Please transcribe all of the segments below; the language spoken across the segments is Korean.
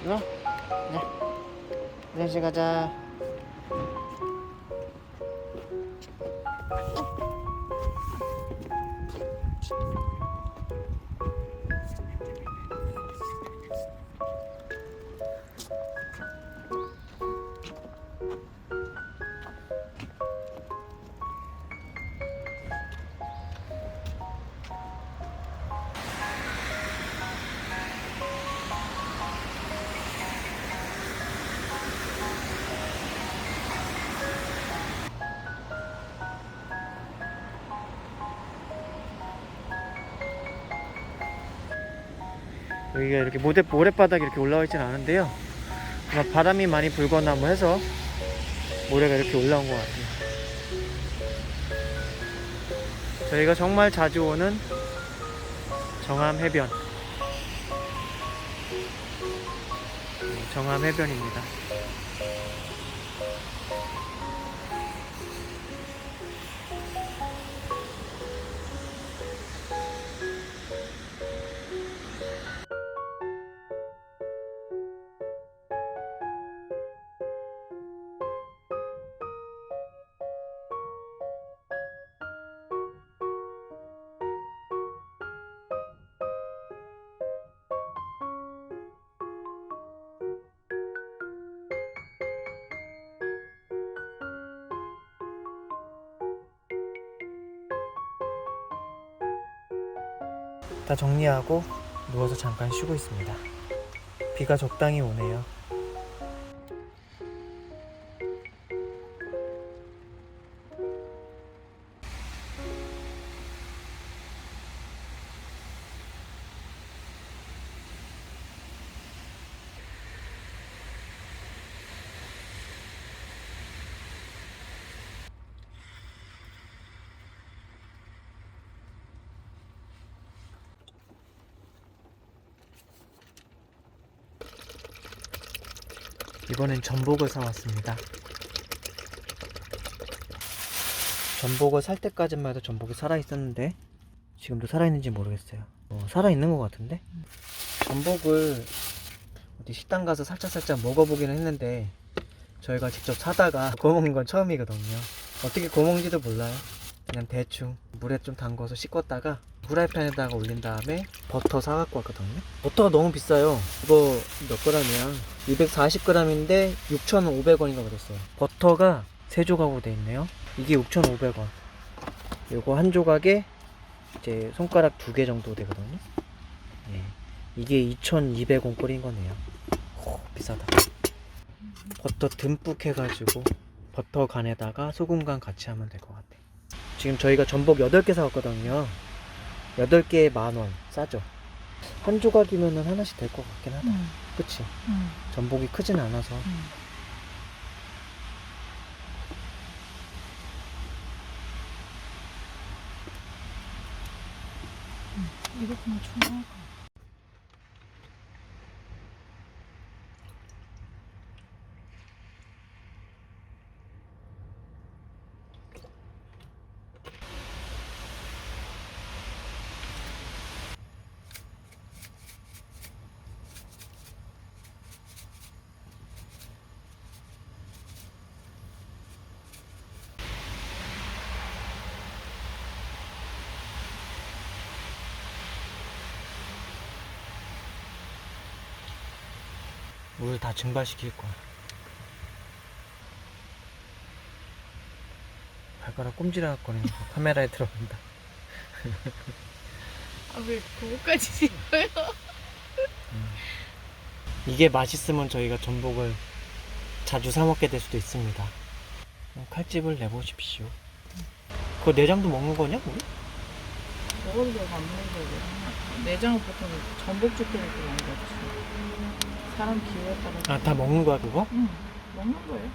들어? 네. 화장실 가자. 여기가 이렇게 모래바닥이 이렇게 올라와 있지는 않은데요. 아마 바람이 많이 불거나 뭐 해서 모래가 이렇게 올라온 것 같아요. 저희가 정말 자주 오는 정암해변. 정암해변입니다. 다 정리하고 누워서 잠깐 쉬고 있습니다. 비가 적당히 오네요. 이번엔 전복을 사왔습니다. 전복을 살 때까지만 해도 전복이 살아있었는데 지금도 살아있는지 모르겠어요. 살아있는 것 같은데? 전복을 어디 식당 가서 살짝 먹어보기는 했는데 저희가 직접 사다가 구워먹는 건 처음이거든요. 어떻게 구워먹는지도 몰라요. 그냥 대충 물에 좀 담궈서 씻었다가 후라이팬에다가 올린 다음에 버터 사갖고 왔거든요. 버터가 너무 비싸요. 이거 몇 g이야? 240g인데 6,500원인가 그랬어요. 버터가 3조각으로 돼 있네요. 이게 6,500원. 요거 한 조각에 이제 손가락 2개 정도 되거든요. 예. 이게 2,200원 꼴인 거네요. 비싸다. 버터 듬뿍 해가지고 버터 간에다가 소금 간 같이 하면 될 것 같아. 지금 저희가 전복 8개 사왔거든요. 8개에 10,000원. 싸죠? 한 조각이면은 하나씩 될 것 같긴 하다. 그치? 전복이 크진 않아서. 이렇게만 충분할 것 같아. 물 다 증발시킬 거야. 발가락 꼼지락거리는 거 카메라에 들어간다. 아, 왜 그거까지 찍어요? 이게 맛있으면 저희가 전복을 자주 사 먹게 될 수도 있습니다. 칼집을 내보십시오. 그거 내장도 먹는 거냐 우리? 먹어도 되고 안 먹어도 되고. 내장은 보통 전복죽 끓일 때 많이 먹지. 사람 기호에 따라서. 아, 다 먹는 거야 그거? 응, 먹는 거예요.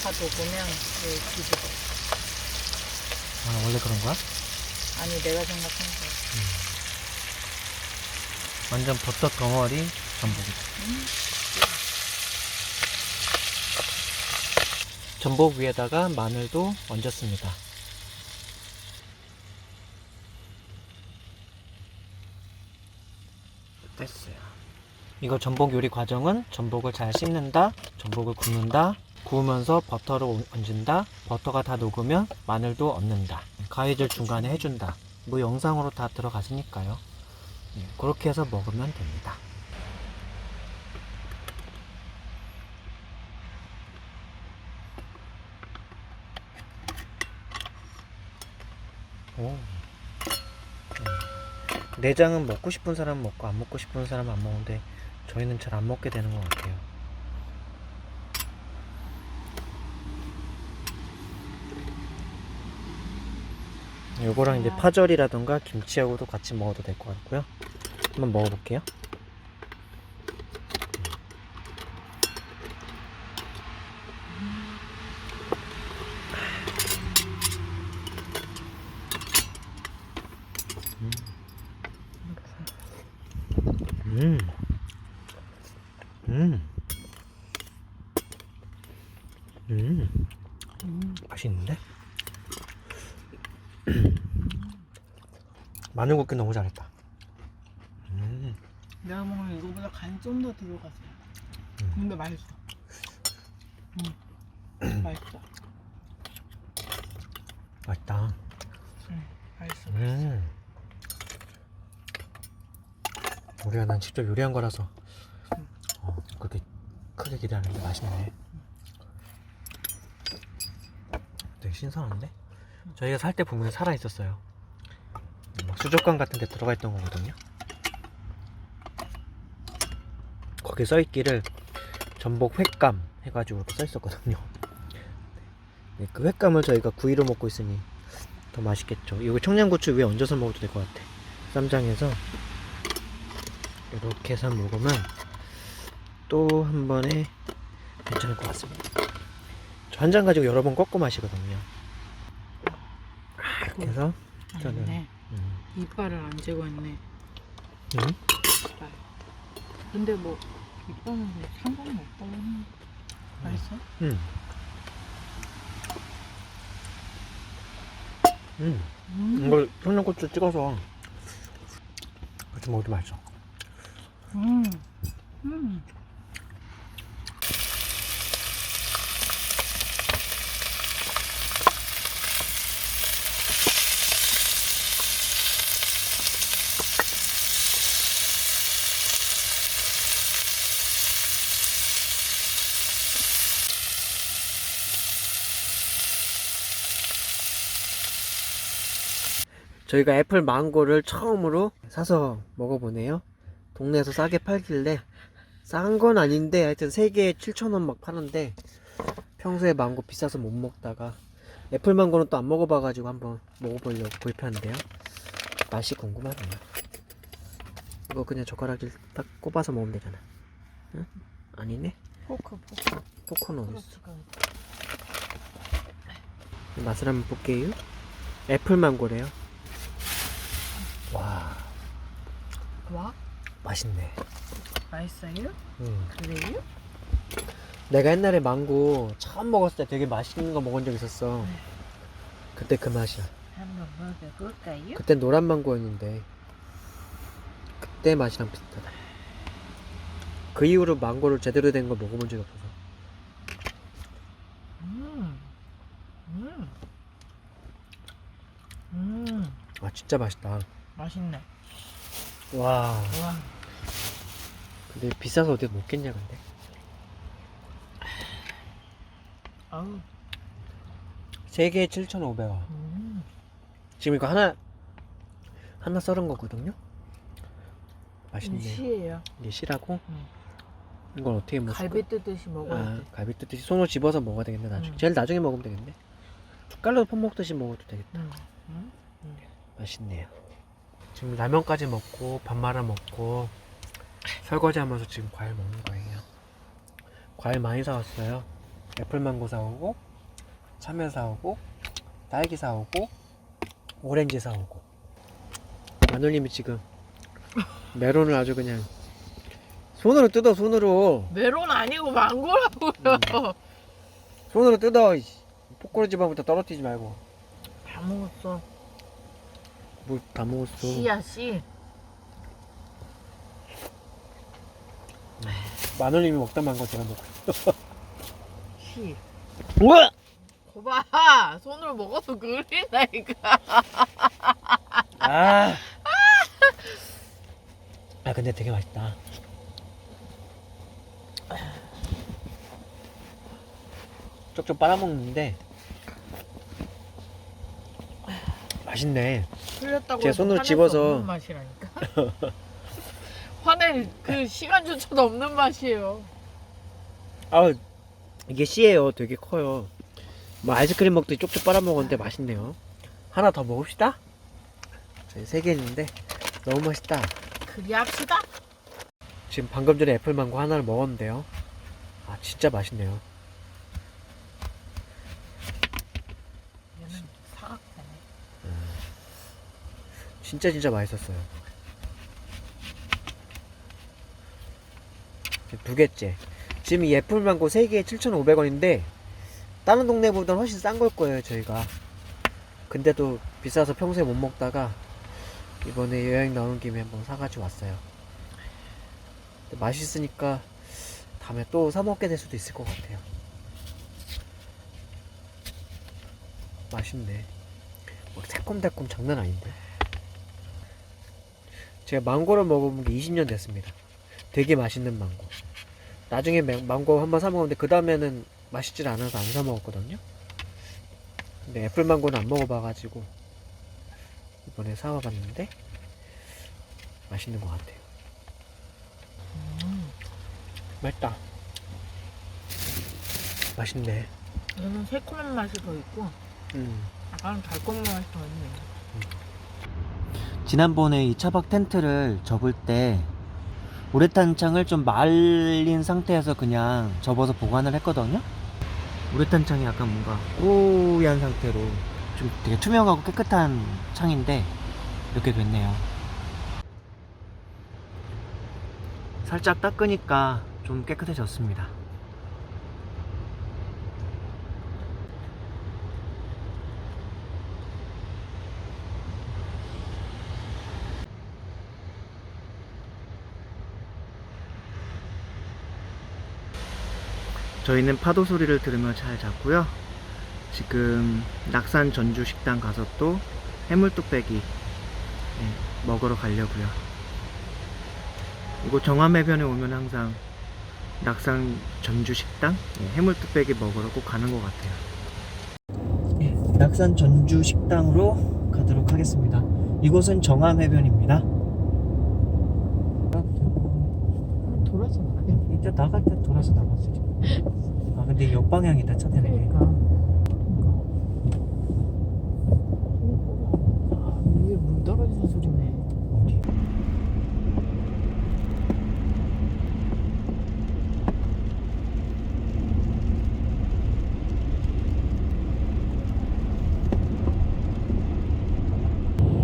다 녹으면 뒤집어. 아, 원래 그런 거야? 아니, 내가 생각한 거. 완전 버터 덩어리 전복이다. 전복 위에다가 마늘도 얹었습니다. 됐어요. 이거 전복 요리 과정은 전복을 잘 씹는다, 전복을 굽는다, 구우면서 버터를 얹는다, 버터가 다 녹으면 마늘도 얹는다, 가위질 중간에 해준다. 뭐 영상으로 다 들어가시니까요. 그렇게 해서 먹으면 됩니다. 오. 내장은 먹고 싶은 사람은 먹고 안 먹고 싶은 사람은 안 먹는데 저희는 잘 안 먹게 되는 것 같아요. 요거랑 이제 파절이라던가 김치하고도 같이 먹어도 될 것 같고요. 한번 먹어볼게요. 음. 맛있는데? 마늘 굽기 너무 잘했다. 내가 먹는 이거보다 간이 좀 더 들어갔어. 근데 맛있어. 맛있어. 맛있다. 맛있어. 우리가 난 직접 요리한 거라서 그렇게 크게 기대 안 했는데 맛있네. 되게 신선한데? 저희가 살 때 보면 살아있었어요. 막 수족관 같은 데 들어가 있던 거거든요. 거기에 써있기를 전복 횟감 해가지고 이렇게 써있었거든요. 네, 그 횟감을 저희가 구이로 먹고 있으니 더 맛있겠죠. 이거 청양고추 위에 얹어서 먹어도 될 것 같아. 쌈장에서 이렇게 해서 먹으면 또 한 번에 괜찮을 것 같습니다. 저 한 잔 가지고 여러 번 꺾고 마시거든요. 이렇게 해서 저는 이빨을 안 제거했네. 응? 이빨. 근데 뭐 이빨은 뭐 상관이 없다고 했는데. 맛있어? 이걸 청양고추 찍어서 같이 먹어도 맛있어. 저희가 애플 망고를 처음으로 사서 먹어보네요. 동네에서 싸게 팔길래, 싼 건 아닌데 하여튼 3개에 7,000원 막 파는데 평소에 망고 비싸서 못 먹다가 애플 망고는 또 안 먹어봐가지고 한번 먹어보려고 구입했는데요. 맛이 궁금하네요. 이거 그냥 젓가락질 딱 꼽아서 먹으면 되잖아. 응? 아니네? 포크는 어딨어? 맛을 한번 볼게요. 애플 망고래요. 와, 맛있네. 맛있어요? 그래요? 내가 옛날에 망고 처음 먹었을 때 되게 맛있는 거 먹은 적 있었어. 그때 그 맛이야. 한번 먹어볼까요? 그때 노란 망고였는데 그때 맛이랑 비슷하다. 그 이후로 망고를 제대로 된 거 먹어본 적이 없어서. 아 진짜 맛있다. 맛있네. 와. 근데 비싸서 어디 먹겠냐 근데. 아우. 3개에 7,500원. 지금 이거 하나 썰은 거거든요. 맛있네. 시예요. 이게 씨라고? 이건 어떻게 먹을까? 갈비 뜯듯이 먹어야 돼. 갈비 뜯듯이 손으로 집어서 먹어야 되겠네 나중에. 제일 나중에 먹으면 되겠네. 숟갈로 퍼먹듯이 먹어도 되겠다. 맛있네요. 지금 라면까지 먹고 밥 말아 먹고 설거지 하면서 지금 과일 먹는 거예요. 과일 많이 사왔어요. 애플망고 사오고 참외 사오고 딸기 사오고 오렌지 사오고. 마눌님이 지금 메론을 아주 그냥 손으로 뜯어 손으로. 메론 아니고 망고라고요. 손으로 뜯어. 포크로 집어부터 떨어뜨리지 말고. 다 먹었어. 뭐 다 먹었어. 씨야 씨. 마늘님이 먹다 만 거 제가 먹고. 씨. 우와! 거봐 손으로 먹어도 그린다니까. 아. 아 근데 되게 맛있다. 쪽쪽 빨아먹는데 맛있네. 틀렸다고 제 해서 손으로 화낼 수 집어서. 없는 맛이라니까. 화낼 그 시간조차도 없는 맛이에요. 아 이게 씨예요. 되게 커요. 뭐 아이스크림 먹듯이 쪽쪽 빨아먹었는데 맛있네요. 하나 더 먹읍시다. 저희 3개 있는데 너무 맛있다. 그리 합시다. 지금 방금 전에 애플망고 하나를 먹었는데요. 아 진짜 맛있네요. 얘는 사각되네. 진짜 맛있었어요. 지금 2개째. 지금 이 애플망고 3개에 7,500원인데 다른 동네보다 훨씬 싼 걸 거예요 저희가. 근데도 비싸서 평소에 못 먹다가 이번에 여행 나온 김에 한번 사가지고 왔어요. 맛있으니까 다음에 또 사 먹게 될 수도 있을 것 같아요. 맛있네. 막 새콤달콤 장난 아닌데. 제가 망고를 먹어본 게 20년 됐습니다. 되게 맛있는 망고. 나중에 망고 한번 사 먹었는데 그 다음에는 맛있질 않아서 안 사 먹었거든요. 근데 애플망고는 안 먹어봐가지고 이번에 사와봤는데 맛있는 것 같아요. 맛있다. 맛있네. 얘는 새콤한 맛이 더 있고 약간 달콤한 맛이 더 있네. 지난번에 이 차박 텐트를 접을 때 우레탄 창을 좀 말린 상태에서 그냥 접어서 보관을 했거든요. 우레탄 창이 약간 뭔가 뽀얀 상태로 좀 되게 투명하고 깨끗한 창인데 이렇게 됐네요. 살짝 닦으니까 좀 깨끗해졌습니다. 저희는 파도 소리를 들으며 잘 잤고요. 지금 낙산 전주 식당 가서 또 해물뚝배기 먹으러 가려고요. 이곳 정암해변에 오면 항상 낙산 전주 식당 해물뚝배기 먹으러 꼭 가는 것 같아요. 낙산 전주 식당으로 가도록 하겠습니다. 이곳은 정암해변입니다. 돌아서 나가. 이따 나갈 때 돌아서 나갔어. 아 근데 역방향이다 차 대는 게. 그러니까. 위에 물 떨어지는 소리네. 어디?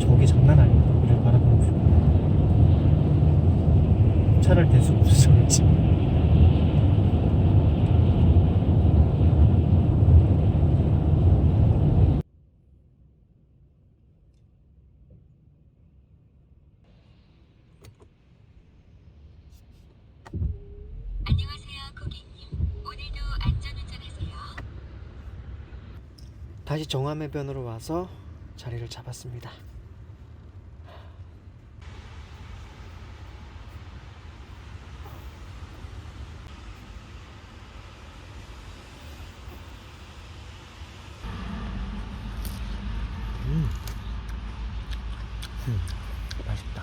저기 장난 아니야. 우리를 바라보는 거. 차를 댈 수 없어 그렇지. 안녕하세요, 고객님. 오늘도 안전운전하세요. 다시 정암해변으로 와서 자리를 잡았습니다. 맛있다.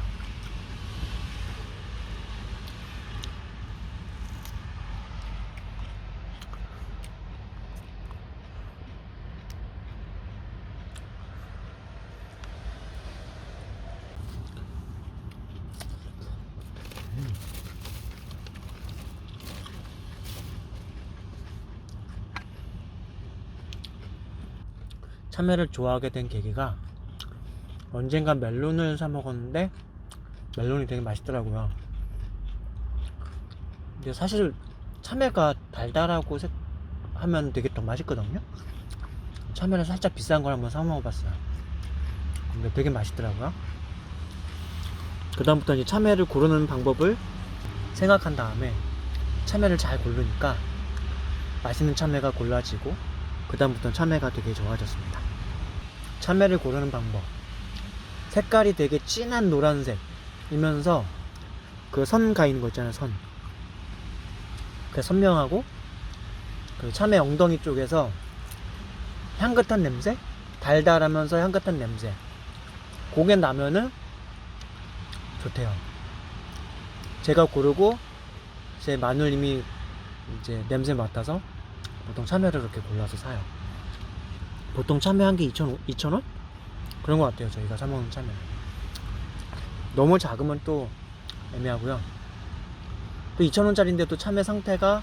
참외를 좋아하게 된 계기가 언젠가 멜론을 사 먹었는데 멜론이 되게 맛있더라고요. 근데 사실 참외가 달달하고 하면 되게 더 맛있거든요. 참외를 살짝 비싼 걸 한번 사 먹어봤어요. 근데 되게 맛있더라고요. 그 다음부터 이제 참외를 고르는 방법을 생각한 다음에 참외를 잘 고르니까 맛있는 참외가 골라지고 그 다음부터는 참외가 되게 좋아졌습니다. 참외를 고르는 방법, 색깔이 되게 진한 노란색이면서 그 선 가 있는 거 있잖아요. 선, 그 선명하고 그 참외 엉덩이 쪽에서 향긋한 냄새, 달달하면서 향긋한 냄새, 그게 나면은 좋대요. 제가 고르고 제 마누님이 이제 냄새 맡아서 보통 참외를 이렇게 골라서 사요. 보통 참외 한 개 2,000원? 그런 것 같아요. 저희가 사먹는 참외. 너무 작으면 또 애매하고요. 또 2,000원짜리인데도 참외 상태가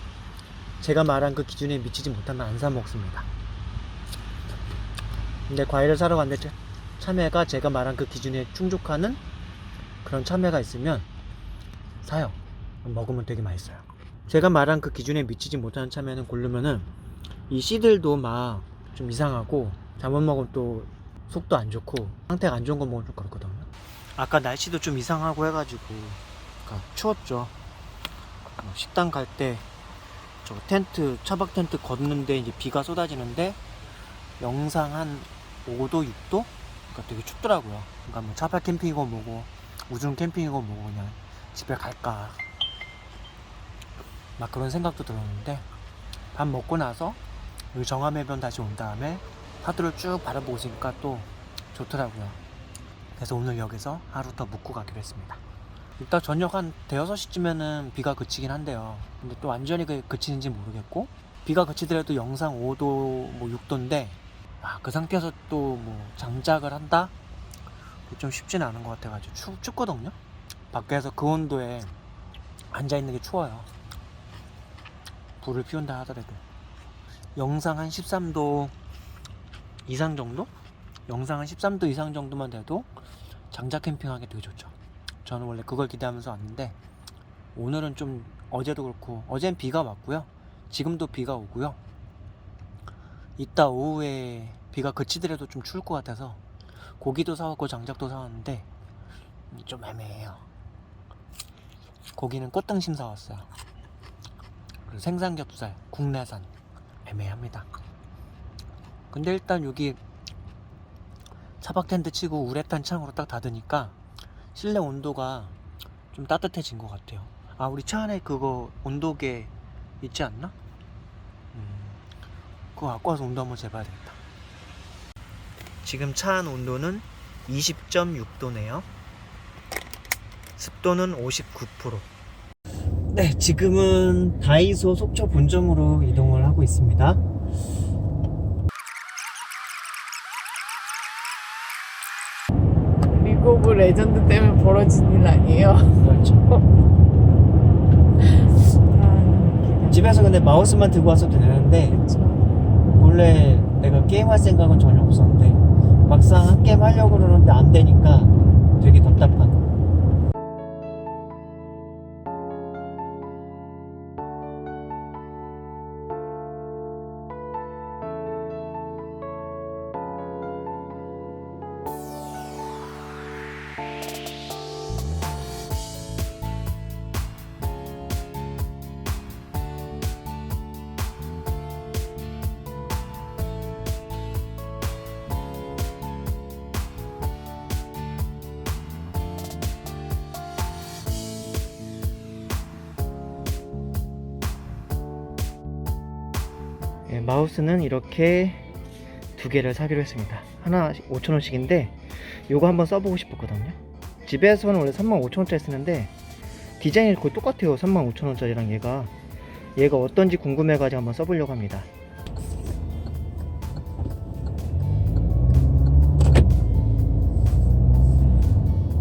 제가 말한 그 기준에 미치지 못하면 안 사 먹습니다. 근데 과일을 사러 갔는데 참외가 제가 말한 그 기준에 충족하는 그런 참외가 있으면 사요. 먹으면 되게 맛있어요. 제가 말한 그 기준에 미치지 못하는 참외는 고르면은 이 씨들도 막 좀 이상하고 잘못 먹으면 또 속도 안 좋고 상태가 안 좋은 거 먹으면 좀 그렇거든요. 아까 날씨도 좀 이상하고 해가지고 그러니까 추웠죠. 식당 갈 때 저 텐트, 차박 텐트 걷는데 이제 비가 쏟아지는데 영상 한 5도, 6도? 그러니까 되게 춥더라고요. 그러니까 뭐 차박 캠핑이고 뭐고 우중 캠핑이고 뭐고 그냥 집에 갈까 막 그런 생각도 들었는데 밥 먹고 나서 여기 정암해변 다시 온 다음에 파도를 쭉 바라보고 있으니까 또 좋더라고요. 그래서 오늘 여기서 하루 더 묵고 가기로 했습니다. 이따 저녁 한 대여섯 시쯤에는 비가 그치긴 한데요. 근데 또 완전히 그치는지 모르겠고 비가 그치더라도 영상 5도 뭐 6도인데 그 상태에서 또 뭐 장작을 한다? 좀 쉽지는 않은 것 같아가지고 춥거든요. 밖에서 그 온도에 앉아있는 게 추워요. 불을 피운다 하더라도 영상 한 13도 이상 정도? 영상 한 13도 이상 정도만 돼도 장작 캠핑하기 되게 좋죠. 저는 원래 그걸 기대하면서 왔는데 오늘은 좀 어제도 그렇고 어젠 비가 왔고요. 지금도 비가 오고요. 이따 오후에 비가 그치더라도 좀 추울 것 같아서 고기도 사왔고 장작도 사왔는데 좀 애매해요. 고기는 꽃등심 사왔어요. 그리고 생삼겹살 국내산 애매합니다. 근데 일단 여기 차박 텐트 치고 우레탄 창으로 딱 닫으니까 실내 온도가 좀 따뜻해진 것 같아요. 우리 차 안에 그거 온도계 있지 않나? 그거 갖고 와서 온도 한번 재봐야 되겠다. 지금 차 안 온도는 20.6도네요. 습도는 59%. 네, 지금은 다이소 속초 본점으로 이동을 하고 있습니다. 리그 오브 레전드 때문에 벌어진 일 아니에요? 그렇죠. 집에서 근데 마우스만 들고 와서도 되는데 그렇죠. 원래 내가 게임할 생각은 전혀 없었는데 막상 한 게임 하려고 그러는데 안 되니까 되게 답답한. 예, 마우스는 이렇게 두 개를 사기로 했습니다. 하나 5,000원씩인데 요거 한번 써보고 싶었거든요. 집에서는 원래 35,000원짜리 쓰는데 디자인이 거의 똑같아요. 35,000원짜리랑 얘가 어떤지 궁금해가지고 한번 써보려고 합니다.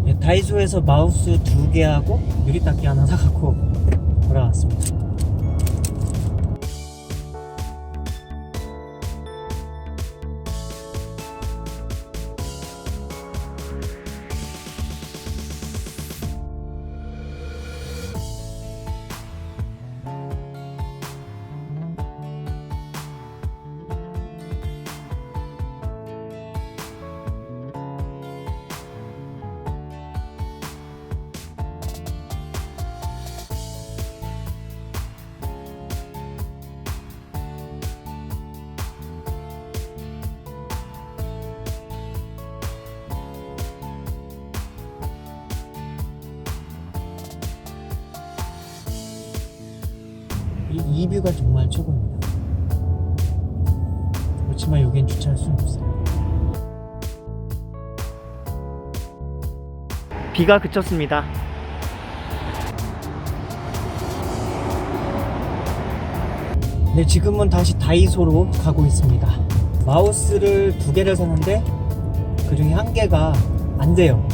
예, 다이소에서 마우스 두 개하고 유리닦기 하나 사갖고 돌아왔습니다. 이 뷰가 정말 최고입니다. 그렇지만 여기엔 주차할 수는 없어요. 비가 그쳤습니다. 네, 지금은 다시 다이소로 가고 있습니다. 마우스를 2개를 샀는데 그 중에 1개가 안 돼요.